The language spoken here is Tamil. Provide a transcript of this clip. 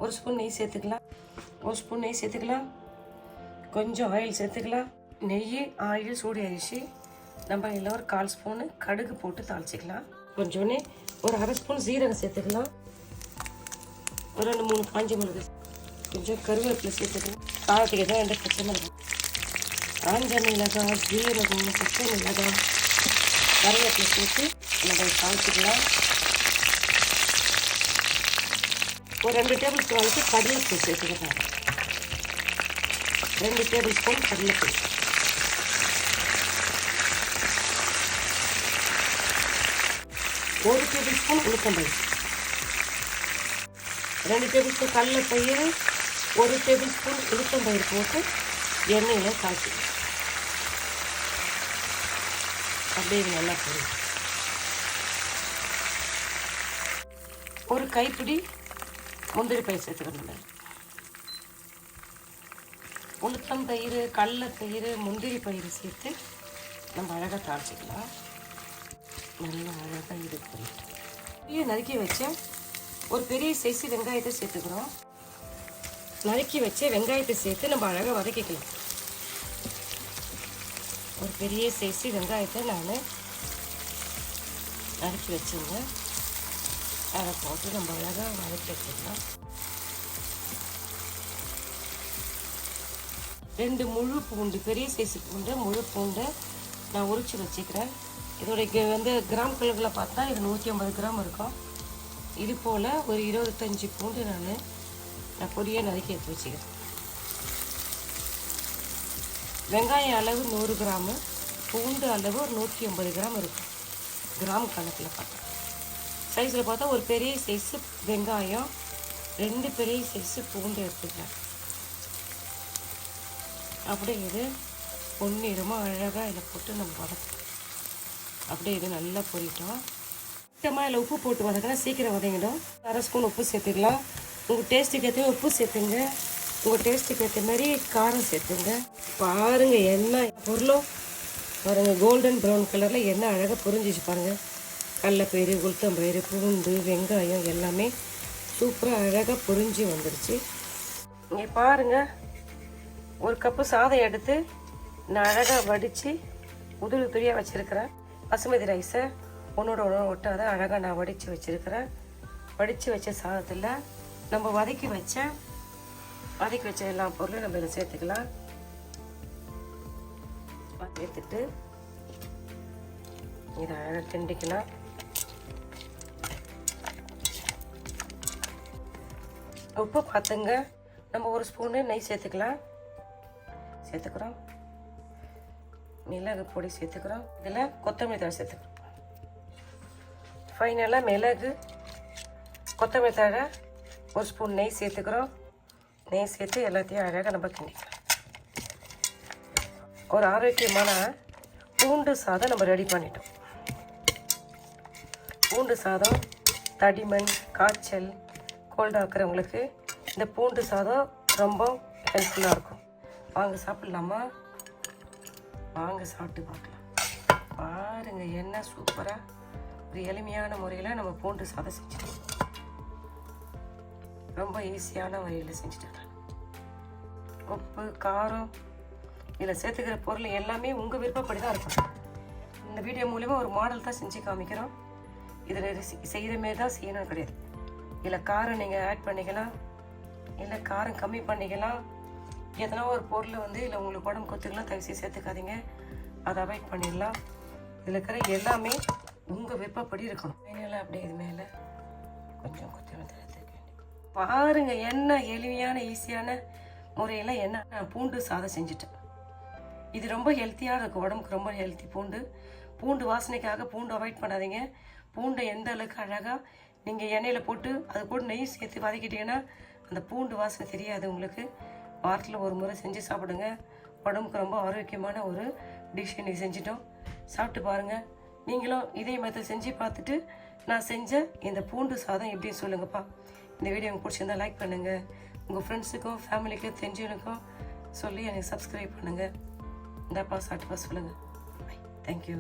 ஒரு ஸ்பூன் நெய் சேர்த்துக்கலாம். கொஞ்சம் ஆயில் சேர்த்துக்கலாம். நெய் ஆயில் சூடு ஆயிடுச்சு. நம்ம இதில் ஒரு 1/4 ஸ்பூனு கடுகு போட்டு தாளிச்சிக்கலாம். கொஞ்சோன்னே ஒரு 1/2 ஸ்பூன் ஜீரகம் சேர்த்துக்கலாம். ஒரு 2-3 காஞ்ச மிளகு, கொஞ்சம் கருவேப்பிலை சேர்த்துக்கலாம். காரத்துக்கு தான் 2 பச்சை மிளகாய், காஞ்ச மிளகாய், ஜீரகம், பச்சை மிளகாய், கருவேப்பிலை சேர்த்து நம்ம தாளிச்சிக்கலாம். ஒரு 2 டேபிள் ஸ்பூன் அளவுக்கு கடலைப்பூ சேர்த்துக்கலாம். 2 டேபிள் ஸ்பூன் கடலைப்பூ, 1 டேபிள் ஸ்பூன் உளுத்தம்பருப்பு, 2 டேபிள் ஸ்பூன் கடலைப்பயிறு, 1 டேபிள் ஸ்பூன் உளுத்தம்பயிறு போட்டு எண்ணெயில் காய்ச்சி அப்படியே நல்லா போடும். ஒரு கைப்பிடி முந்திரி பயிர் சேர்த்துக்கணும். உளுத்தம்பயிறு, கடலைப்பயிறு, முந்திரி பயிறு சேர்த்து நம்ம அழகாக தாளிச்சிக்கலாம். நல்லா அழகாக இது பண்ணிட்டு நறுக்கி வச்ச ஒரு பெரிய சைஸ் வெங்காயத்தை சேர்த்துக்கிறோம். நறுக்கி வச்ச வெங்காயத்தை சேர்த்து நம்ம அழகாக வதக்கிக்கலாம். ஒரு பெரிய சைஸ் வெங்காயத்தை நான் நறுக்கி வச்சுங்க. அதை போட்டு நம்ம அழகாக வதக்கி வச்சுக்கலாம். 2 முழு பூண்டு, பெரிய சைஸு பூண்டு, முழு பூண்டை நான் உரிச்சு வச்சுக்கிறேன். இதோடைய வந்து கிராம் கணக்கில் பார்த்தா இது 150 கிராம் இருக்கும். இது போல் ஒரு 25 பூண்டு நான் பொடியாக நறுக்கி எடுத்து வச்சுக்கிறேன். வெங்காயம் அளவு 100 கிராமு, பூண்டு அளவு ஒரு 150 கிராம் இருக்கும். கிராம் கணக்கில் பார்த்தா சைஸில் பார்த்தா ஒரு பெரிய சைஸு வெங்காயம், 2 பெரிய சைஸு பூண்டு எடுத்துக்கிறேன். அப்படியே இது பொன்னிறமாக அழகாக இதில் போட்டு நம்ம வதக்கலாம். அப்படியே இது நல்லா பொரிட்டோம். சுத்தமாக இதில் உப்பு போட்டு வதக்கினா சீக்கிரம் வதங்கிடும். 1/2 ஸ்பூன் உப்பு சேர்த்துக்கலாம். உங்கள் டேஸ்ட்டுக்கு ஏற்ற உப்பு சேர்த்துங்க. உங்கள் டேஸ்ட்டுக்கு ஏற்ற மாதிரி காரம் சேர்த்துங்க. பாருங்கள் எண்ணெய் பொருளும் பாருங்கள் கோல்டன் ப்ரௌன் கலரில் எண்ணெய் அழகாக பொரிஞ்சிச்சு பாருங்கள். கடலைப்பயிறு, உளுத்தம்பயிறு, பூண்டு, வெங்காயம் எல்லாமே சூப்பராக அழகாக பொரிஞ்சு வந்துடுச்சு. இங்கே பாருங்கள், ஒரு கப்பு சாதம் எடுத்து நான் அழகாக வடித்து உதிரி உதிரியாக வச்சுருக்கிறேன். பாசுமதி ரைஸை ஒன்றோட ஒன்று ஒட்டாத அழகாக நான் வடித்து வச்சுருக்கிறேன். வடித்து வச்ச சாதத்தில் நம்ம வதக்கி வச்ச எல்லா பொருளும் நம்ம இதை சேர்த்துக்கலாம். சேர்த்துட்டு இதை அழகாக கிண்டிக்கலாம். உப்பு பார்த்துங்க. நம்ம 1 ஸ்பூனு நெய் சேர்த்துக்கிறோம். மிளகு பொடி சேர்த்துக்கிறோம். இதில் கொத்தமல்லி தழை சேர்த்துக்கிறோம். ஃபைனலாக மிளகு, கொத்தமல்லி தழை, 1 ஸ்பூன் நெய் சேர்த்துக்கிறோம். நெய் சேர்த்து எல்லாத்தையும் அழகாக நம்ம கிண்டிக்கலாம். ஒரு ஆரோக்கியமான பூண்டு சாதம் நம்ம ரெடி பண்ணிட்டோம். பூண்டு சாதம் தடிமன், காய்ச்சல், கோல்டாக இருக்கிறவங்களுக்கு இந்த பூண்டு சாதம் ரொம்ப ஹெல்ப்ஃபுல்லாக இருக்கும். வாங்க சாப்பிட்லாமா? வாங்க சாப்பிட்டு பார்க்கலாம். பாருங்கள் என்ன சூப்பராக ஒரு எளிமையான முறையில் நம்ம பூண்டு சாதம் செஞ்சுட்டோம். ரொம்ப ஈஸியான முறையில் செஞ்சுட்டேன். உப்பு, காரம், இதில் சேர்த்துக்கிற பொருள் எல்லாமே உங்கள் விருப்பப்படி தான் இருக்கும். இந்த வீடியோ மூலிமா ஒரு மாடல் தான் செஞ்சு காமிக்கிறோம். இதில் செய்கிற மாரி தான் செய்யணும் கிடையாது. இதில் காரம் நீங்கள் ஆட் பண்ணிக்கலாம், இல்லை காரம் கம்மி பண்ணிக்கலாம். எதனா ஒரு பொருள் வந்து இல்லை உங்களுக்கு உடம்பு கொத்துக்கலாம், தயவுசெய்து சேர்த்துக்காதீங்க. அதை அவாய்ட் பண்ணிடலாம். இதில் இருக்கிற எல்லாமே உங்கள் விருப்பப்படி இருக்கணும். ஃபைனலாக அப்படியே இது மேலே கொஞ்சம் கொத்தமல்லி பாருங்கள் என்ன எளிமையான ஈஸியான முறையில் என்ன நான் பூண்டு சாதம் செஞ்சுட்டேன். இது ரொம்ப ஹெல்த்தியாக இருக்கும், உடம்புக்கு ரொம்ப ஹெல்த்தி. பூண்டு வாசனைக்காக பூண்டு அவாய்ட் பண்ணாதீங்க. பூண்டை எந்த அளவுக்கு அழகாக நீங்கள் எண்ணெயில் போட்டு அது கூட நெய் சேர்த்து வதக்கிட்டீங்கன்னா அந்த பூண்டு வாசனை தெரியாது உங்களுக்கு. வாரத்தில் ஒரு முறை செஞ்சு சாப்பிடுங்க. உடம்புக்கு ரொம்ப ஆரோக்கியமான ஒரு டிஷ் இன்றைக்கி செஞ்சிட்டோம். சாப்பிட்டு பாருங்கள். நீங்களும் இதே மாதிரி செஞ்சு பார்த்துட்டு நான் செஞ்ச இந்த பூண்டு சாதம் எப்படின்னு சொல்லுங்கப்பா. இந்த வீடியோ உங்களுக்கு பிடிச்சிருந்தா லைக் பண்ணுங்கள். உங்கள் ஃப்ரெண்ட்ஸுக்கும் ஃபேமிலிக்கும் தெரிஞ்சவனுக்கும் சொல்லி எனக்கு சப்ஸ்கிரைப் பண்ணுங்கள். இந்தாப்பா சாப்பிட்டுப்பா சொல்லுங்கள். பை. தேங்க்யூ.